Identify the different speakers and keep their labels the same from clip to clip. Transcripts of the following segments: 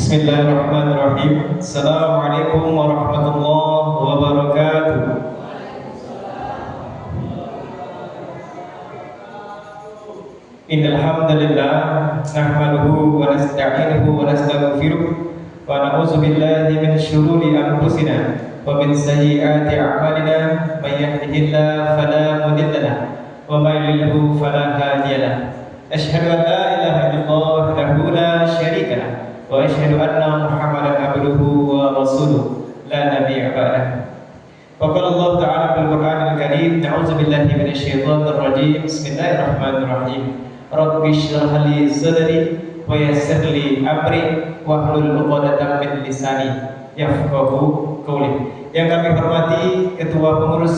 Speaker 1: Bismillahirrahmanirrahim. Assalamualaikum warahmatullahi wabarakatuh. Innal hamdalillah nahmaduhu wa nasta'inuhu wa nastaghfiruh wa na'udzu billahi min shururi anfusina wa min sayyiati a'malina may yahdihillahu fala mudilla lahu wa may yudlil fala hadiya lahu. Asyhadu an la ilaha illallah wahdahu la syarika lahu wa asyhadu anna Muhammadan abduhu wa rasuluh la nabiyya ba'dahu. Wa qala Allah ta'ala fil Qur'anil Karim, na'udzu billahi minasy syaithanir rajim. Bismillahirrahmanirrahim. Rabbi shrah li sadri wa yassir li amri wahlul 'uqdatam min lisani yafqahu qawli. Yang kami hormati Ketua Pengurus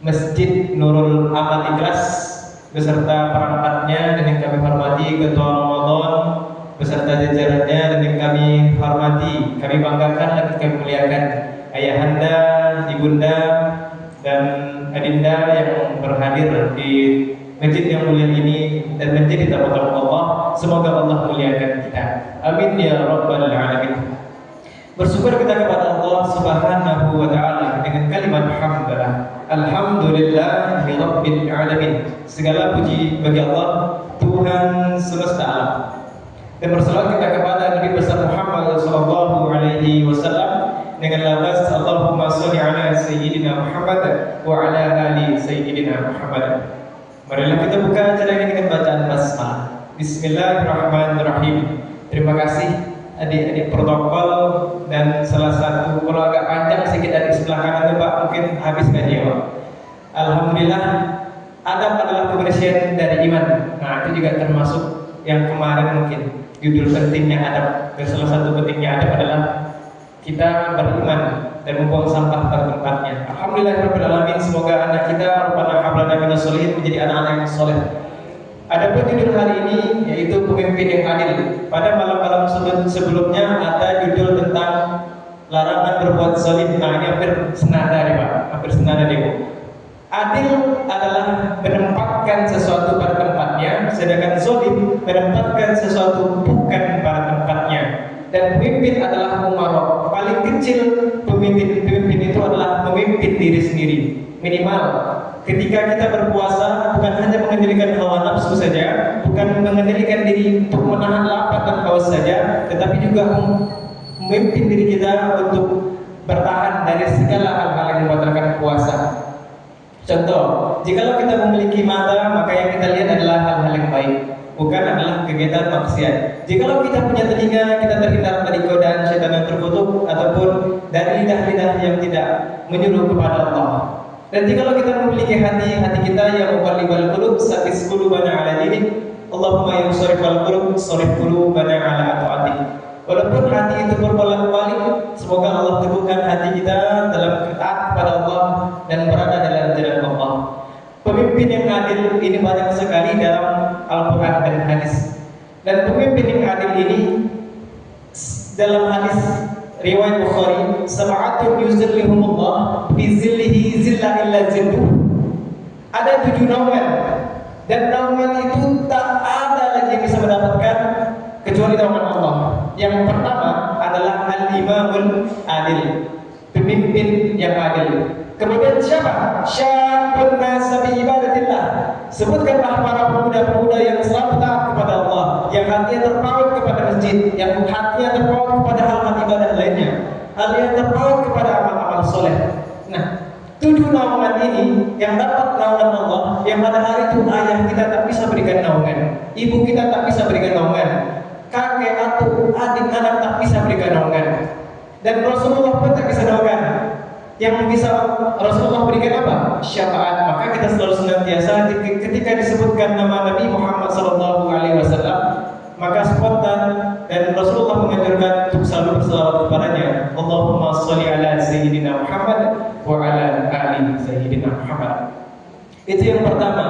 Speaker 1: Masjid Nurul Amal Ikhlas beserta perangkatnya, dan yang kami hormati Ketua Ramadan beserta jajarannya, dan yang kami hormati, kami banggakan dan kami muliakan ayahanda, ibunda, dan adinda yang berhadir di masjid yang mulia ini dan menjadi tamu-tamu Allah. Semoga Allah muliakan kita. Amin ya rabbal alamin. Bersyukur kita kepada Allah Subhanahu wa taala dengan kalimat hamdalah. Alhamdulillahi rabbil alamin. Segala puji bagi Allah, Tuhan semesta alam. Dan bersalawat kita kepada Nabi besar Muhammad sallallahu alaihi wasallam dengan lafaz Allahumma shalli ala sayyidina Muhammad wa ala ali sayyidina Muhammad. Marilah kita buka acara ini dengan bacaan basmalah. Bismillahirrahmanirrahim. Terima kasih adik-adik protokol, dan salah satu, kalau agak panjang sedikit dari sebelah kanan itu Pak, mungkin habis ngaji ya Pak. Alhamdulillah, adab adalah kebersihan dari iman. Nah, itu juga termasuk yang kemarin mungkin judul pentingnya adab. Dan salah satu pentingnya adab adalah kita beriman dan membuang sampah pada tempatnya. Alhamdulillahirabbil alamin. Semoga anak kita rabbana hab lana minas sholihin menjadi anak-anak yang soleh. Adapun judul hari ini yaitu pemimpin yang adil. Pada malam-malam sebelumnya ada judul tentang larangan berbuat zalim. Nah, ini hampir senada deh Pak, hampir senada deh Bu. Adil adalah menempatkan sesuatu pada tempatnya, sedangkan zalim menempatkan sesuatu bukan pada tempatnya. Dan pemimpin adalah umarok. Paling kecil pemimpin itu adalah pemimpin diri sendiri. Minimal ketika kita berpuasa bukan hanya mengendalikan hawa nafsu saja, bukan mengendalikan diri untuk menahan lapar dan haus saja, tetapi juga memimpin diri kita untuk bertahan dari segala hal-hal yang membatalkan puasa. Contoh, jikalau kita memiliki mata, maka yang kita lihat adalah hal-hal yang baik, bukan adalah kegiatan maksiat. Jikalau kita punya telinga, kita terhindar dari godaan syaitan yang terkutuk ataupun dari lidah-lidah yang tidak menyuruh kepada Allah. Dan jikalau kita memiliki hati kita yang muqallibal qulub, sabis qulubana ala dinik, Allahumma ya musharrifal qulub, sharrif qulubana ala ta'atik. Walaupun hati itu berbolak-balik, semoga Allah teguhkan hati kita dalam taat kepada Allah dan berada dalam jalan Allah. Pemimpin yang adil ini banyak sekali dalam Al-Quran dan hadis. Dan pemimpin yang adil ini dalam hadis riwayat Bukhari, sab'atun yuzillihumullah fi zillihi zilla illa zilluh. Ada 7 naungan, dan naungan itu tak ada lagi yang bisa mendapatkan kecuali naungan Allah. Yang pertama adalah al-imamul adil, pemimpin yang adil. Kemudian siapa? Syabun nasa bi ibadatillah. Sebutkanlah para pemuda-pemuda yang selalu taat kepada Allah, yang hatinya terpaut kepada masjid, yang hatinya terpaut kepada hal-hal ibadah lainnya, hal yang terpaut kepada amal-amal soleh. Nah, 7 naungan ini yang dapat naungan Allah, yang pada hari itu ayah kita tak bisa berikan naungan, ibu kita tak bisa berikan naungan, kakek atau adik anak tak bisa berikan naungan, dan Rasulullah pun tak bisa naungan. Yang bisa Rasulullah berikan apa? Syafaat. Maka kita selalu senantiasa ketika disebutkan nama Nabi Muhammad SAW, maka spontan dan Rasulullah mengajarkan untuk selalu berselawat kepadanya. Allahumma sholli ala sayyidina Muhammad wa ala ali sayyidina Muhammad. Itu yang pertama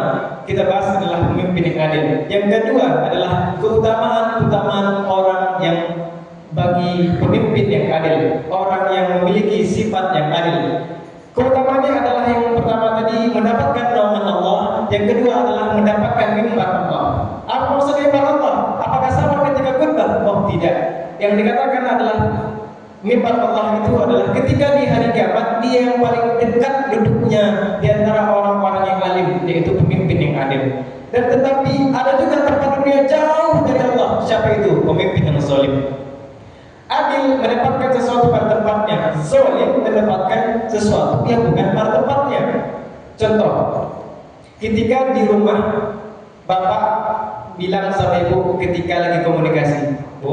Speaker 1: kita bahas adalah pemimpin yang adil. Yang kedua adalah keutamaan orang yang bagi pemimpin yang adil, orang yang memiliki sifat yang adil. Keutamaannya adalah yang pertama tadi mendapatkan naungan Allah, yang kedua adalah mendapatkan mimbar Allah. Apa maksudnya mimbar Allah? Apakah sama ketika khutbah? Oh tidak. Yang dikatakan adalah mimbar Allah itu adalah ketika di hari kiamat dia yang paling dekat duduknya di antara orang-orang yang alim, yaitu pemimpin yang adil. Dan tetapi ada juga tempat dunia jauh dari Allah. Siapa itu? Pemimpin yang zalim. Adil mendapatkan sesuatu pada tempatnya, zalim mendapatkan sesuatu yang bukan pada tempatnya. Contoh, ketika di rumah bapak bilang sama ibu ketika lagi komunikasi, Bu,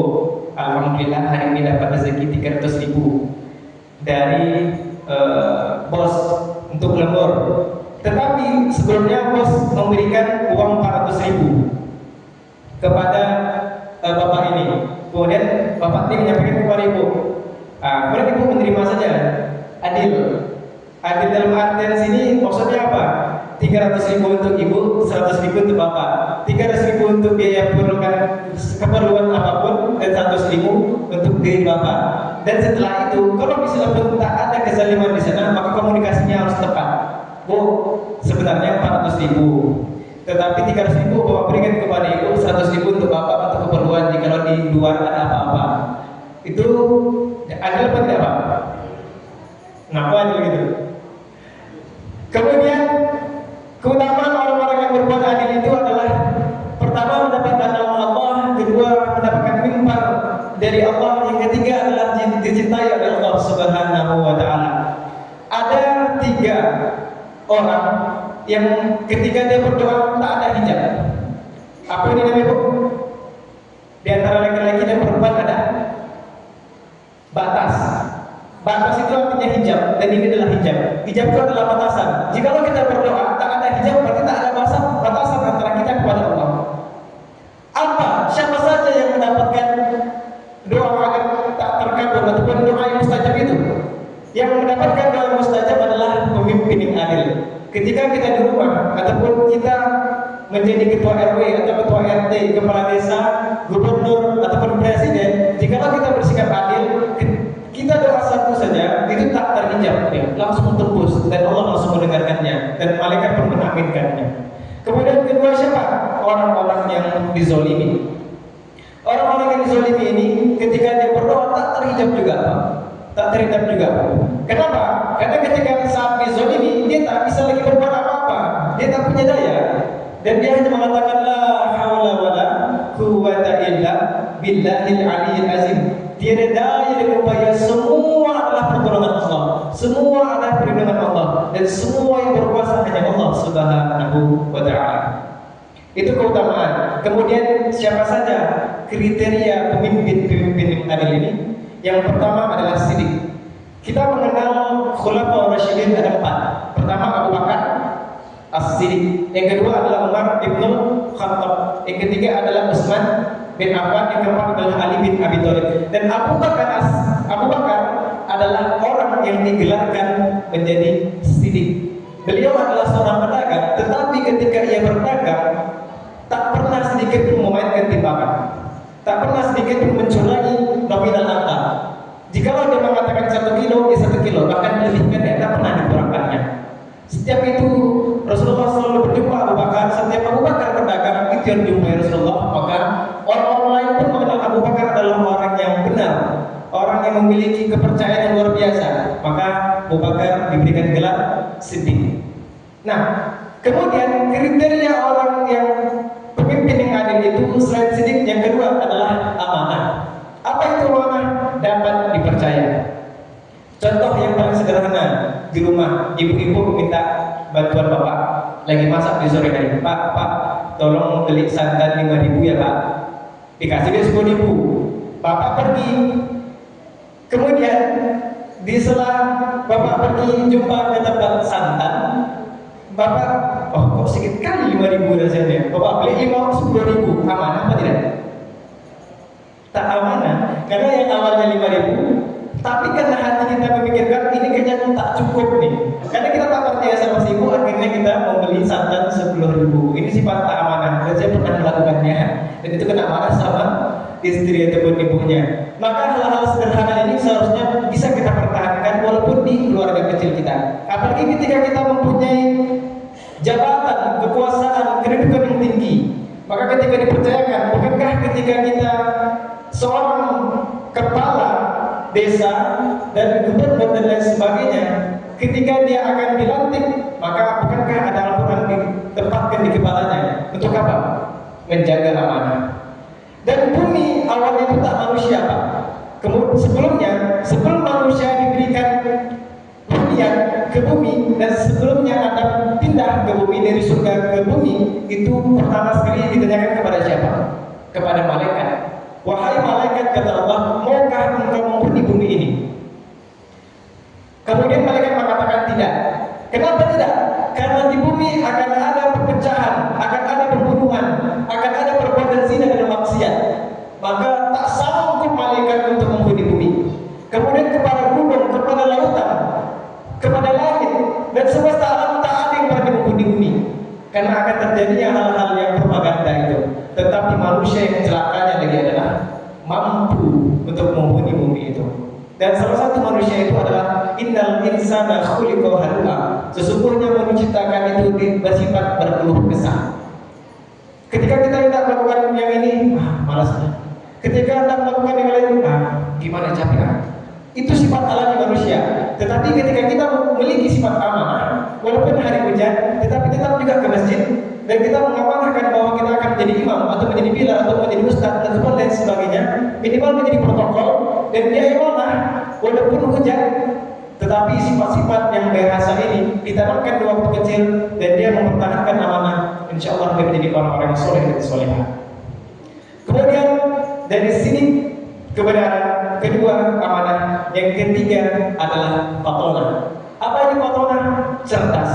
Speaker 1: alhamdulillah hari ini dapat rezeki 300.000 dari bos untuk lembur. Tetapi sebelumnya bos memberikan uang 400.000 kepada bapak ini. Kemudian bapak ini menyampaikan kepada ibu. Kemudian ibu menerima saja. Adil. Adil dalam artian sini maksudnya apa? 300.000 untuk ibu, 100.000 untuk bapak, 300.000 untuk biaya keperluan apapun, dan 100.000 untuk diri bapak. Dan setelah itu, kalau misalnya pun tak ada kezaliman di sana, maka komunikasinya harus tepat. Bu, sebenarnya 400.000, tetapi 300.000 bapak berikan kepada ibu, 100.000 untuk bapak untuk keperluan jika di luar ada apa-apa. Itu adil apa tidak, Pak? Kenapa adil gitu? Kemudian keutamaan orang-orang yang berbuat adil itu adalah pertama mendapatkan nama Allah, kedua mendapatkan mimbar dari Allah, yang ketiga adalah dicintai oleh Allah Subhanahu wa taala. Ada 3 orang yang ketika dia berdoa tak ada hijab. Apa ini namanya, Bu? Di antara laki-laki dan perempuan ada batas. Batas itu artinya hijab, dan ini adalah hijab. Hijab itu adalah batasan. Jikalau kita berdoa tak ada hijab, berarti tak ada batasan antara kita kepada Allah. Apa? Siapa saja yang mendapatkan doa agar tak terkabul ataupun doa yang mustajab itu? Yang mendapatkan doa yang mustajab adalah pemimpin yang adil. Ketika kita di rumah ataupun kita menjadi ketua RW atau ketua RT, kepala desa, gubernur ataupun presiden, jikalau kita bersikap adil, kita doa satu saja itu tak terhijab, ya, langsung tembus dan Allah langsung mendengarkannya dan malaikat pun mengaminkannya. Kemudian kedua siapa? Orang-orang yang dizolimi. Orang-orang yang dizolimi ini ketika dia berdoa tak terhijab juga, tak terhijab juga. Kenapa? Karena ketika saat dizolimi dia tak bisa lagi berbuat apa-apa, dia tak punya daya dan dia hanya mengatakan la haula wala quwwata illa billahil aliyyil azim. Tiada daya dan upaya, semua adalah pertolongan Allah, semua adalah perlindungan Allah, dan semua yang berkuasa hanya Allah Subhanahu wa taala. Itu keutamaan. Kemudian siapa saja kriteria pemimpin-pemimpin yang adil ini? Yang pertama adalah sidik. Kita mengenal Khulafaur Rasyidin ada 4. Pertama Abu Bakar As-Siddiq, yang kedua adalah Umar bin Khattab, yang ketiga adalah Utsman bin Affan, yang keempat adalah Ali bin Abi Thalib. Dan Abu Bakar adalah orang yang digelarkan menjadi siddiq. Beliau adalah seorang pedagang, tetapi ketika ia berdagang tak pernah sedikit pun memainkan timbangan, tak pernah sedikit pun mencurangi nominal angka. Jikalau dia mengatakan 1 kilo, dia 1 kilo, bahkan lebihkan dia tak pernah dikurangkannya. Setiap itu Rasulullah selalu berjumpa Abu Bakar. Setiap Abu Bakar berdagang itu yang dijumpai Rasulullah. Maka orang-orang lain pun mengenal Abu Bakar adalah orang yang benar, orang yang memiliki kepercayaan yang luar biasa. Maka Abu Bakar diberikan gelar Siddiq. Nah, kemudian kriteria orang yang pemimpin yang adil itu selain Siddiq, yang kedua adalah amanah. Apa itu amanah? Dapat dipercaya. Contoh yang paling sederhana, di rumah ibu-ibu minta bantuan bapak lagi masak di sore hari. Pak, tolong beli santan 5.000 ya Pak. Dikasih dia 10.000. Bapak pergi. Kemudian di sela bapak pergi jumpa ke tempat santan, bapak, oh kok sedikit kali 5.000 rasanya. Bapak beli 10.000. Amanah apa tidak? Tak amanah. Karena yang awalnya 5.000, tapi karena hati kita memikirkan ini kayaknya tak cukup nih. Karena kita tak percaya sama si ibu, akhirnya kita membeli santan 10.000. Ini sifat tak amanah, dan saya pernah melakukannya. Dan itu kena marah sama istri ataupun ibunya. Maka hal-hal sederhana ini seharusnya bisa kita pertahankan walaupun di keluarga kecil kita. Apalagi ketika kita mempunyai jabatan, kekuasaan, kedudukan yang tinggi. Maka ketika dipercayakan, bukankah ketika kita seorang kepala desa dan gubernur dan lain sebagainya, ketika dia akan dilantik, maka bukankah ada Al-Quran ditempatkan di kepalanya? Untuk apa? Menjaga amanah. Dan bumi awalnya itu tak manusia, Pak. Kemudian sebelum manusia diberikan hunian ke bumi, dan sebelumnya Adam pindah ke bumi dari surga ke bumi, itu pertama sekali ditanyakan kepada siapa? Kepada malaikat. Wahai malaikat, kata Allah, maukah engkau menghuni bumi ini? Kemudian malaikat mengatakan tidak. Kenapa tidak? Karena di bumi akan ada perpecahan, akan ada pembunuhan, akan ada perbuatan zina dan maksiat. Maka tak sanggup malaikat untuk menghuni bumi. Kemudian kepada gunung, kepada lautan, kepada langit, dan semesta alam tak ada yang berani menghuni bumi. Karena akan terjadinya hal-hal yang propaganda itu. Tetapi manusia yang celakanya lagi adalah mampu untuk menghuni bumi itu. Dan salah satu manusia itu adalah innal insana khuliqa halu'a. Sesungguhnya manusia diciptakan itu bersifat berkeluh kesah. Ketika kita hendak melakukan yang ini, malas. Ketika hendak melakukan yang lain, gimana capek. Itu sifat alami manusia. Tetapi ketika kita memiliki sifat amanah, walaupun hari hujan, tetapi tetap juga ke masjid, dan kita mengamanahkan bahwa kita akan menjadi imam atau menjadi bilal atau menjadi ustaz dan lain sebagainya, minimal menjadi protokol, dan dia amanah walaupun hujan. Tetapi sifat-sifat yang bahasa ini ditanamkan di waktu kecil, dan dia mempertahankan amanah, insya Allah dia menjadi orang-orang yang soleh dan solehah. Kemudian dari sini kebenaran kedua amanah, yang ketiga adalah patonah. Apa ini patonah? Cerdas,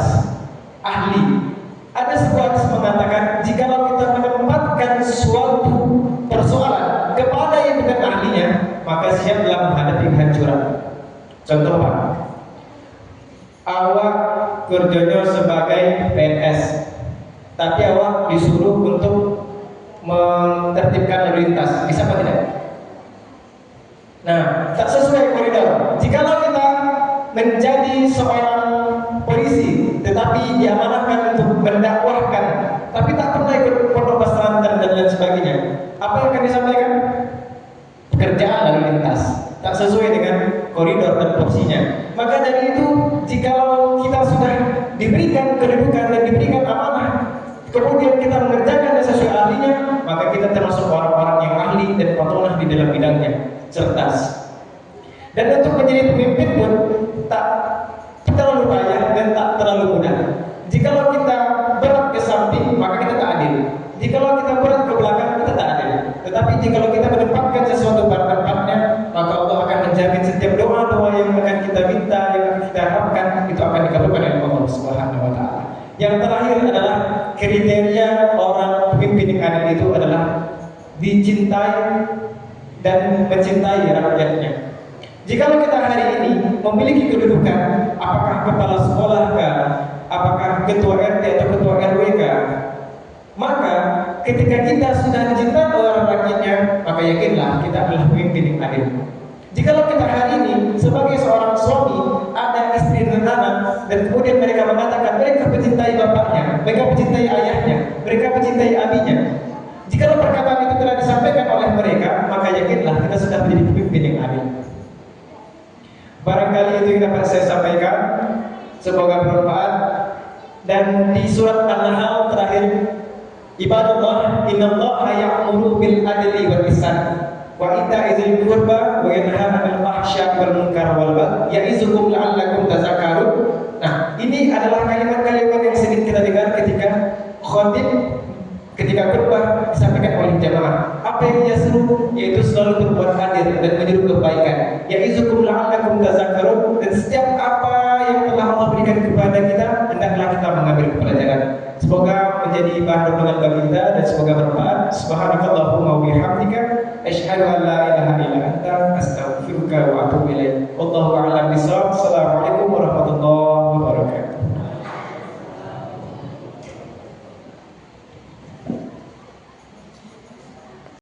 Speaker 1: ahli. Ada sebuah hadis mengatakan, jikalau kita menempatkan suatu persoalan kepada yang bukan ahlinya, maka siaplah menghadapi kehancuran. Contoh Pak, awak kerjanya sebagai PNS, tapi awak disuruh untuk menertibkan lalu lintas, bisa apa tidak? Nah, tak sesuai koridor. Jikalau kita menjadi seorang polisi, tetapi diamanahkan untuk mendakwahkan, tapi tak pernah ikut pondok pesantren dan lain sebagainya, apa yang akan disampaikan? Pekerjaan lalu lintas, tak sesuai dengan koridor dan porsinya. Maka dari itu, jikalau kita sudah diberikan kedudukan dan diberikan amanah, kemudian kita mengerjakan sesuai ahlinya, maka kita termasuk orang-orang yang ahli dan patonah di dalam bidangnya, cerdas. Dan untuk menjadi pemimpin pun tak terlalu payah dan tak terlalu mudah. Jikalau kita berat ke samping, maka kita tak adil. Jikalau kita berat ke belakang, kita tak adil. Tetapi jikalau kita menempatkan sesuatu pada tempatnya, maka Allah akan menjamin setiap doa-doa yang akan kita minta, yang akan kita harapkan, itu akan dikabulkan oleh Allah Subhanahu wa Ta'ala. Yang terakhir adalah kriteria orang pemimpin yang adil itu adalah dicintai dan mencintai rakyatnya. Jikalau kita hari ini memiliki kedudukan, apakah kepala sekolah kah, apakah ketua RT atau ketua RW kah, maka ketika kita sudah dicintai oleh rakyatnya, maka yakinlah kita adalah pemimpin yang adil. Jikalau kita hari ini sebagai seorang suami, ada istri dan anak, dan kemudian mereka mengatakan mereka mencintai bapaknya, mereka mencintai ayahnya, mereka mencintai abinya, jikalau perkataan itu telah disampaikan oleh mereka, maka yakinlah kita sudah menjadi pemimpin yang adil. Barangkali itu yang dapat saya sampaikan, semoga bermanfaat. Dan di surat An-Nahl terakhir, ibadallah innallaha ya'muru bil adli wal ihsan wa ita'i dzil qurba wa yanha 'anil fahsya'i wal munkar wal baghi ya'izukum la'allakum tadhakkarun. Nah, ini adalah kalimat-kalimat yang sering kita dengar ketika khatib, ketika khutbah disampaikan oleh jamaah. Apa yang dia seru? Yaitu selalu berbuat adil dan menyuruh kebaikan. Ya'izukum la'allakum tadhakkarun. Dan setiap apa yang telah Allah berikan kepada kita, hendaklah kita mengambil pelajaran. Semoga menjadi bahan renungan bagi kita dan semoga bermanfaat. Subhanakallahumma wa bihamdika asyhadu an la ilaha illa anta astaghfiruka wa atubu ilaik. Wallahu a'lam bishawab. Assalamualaikum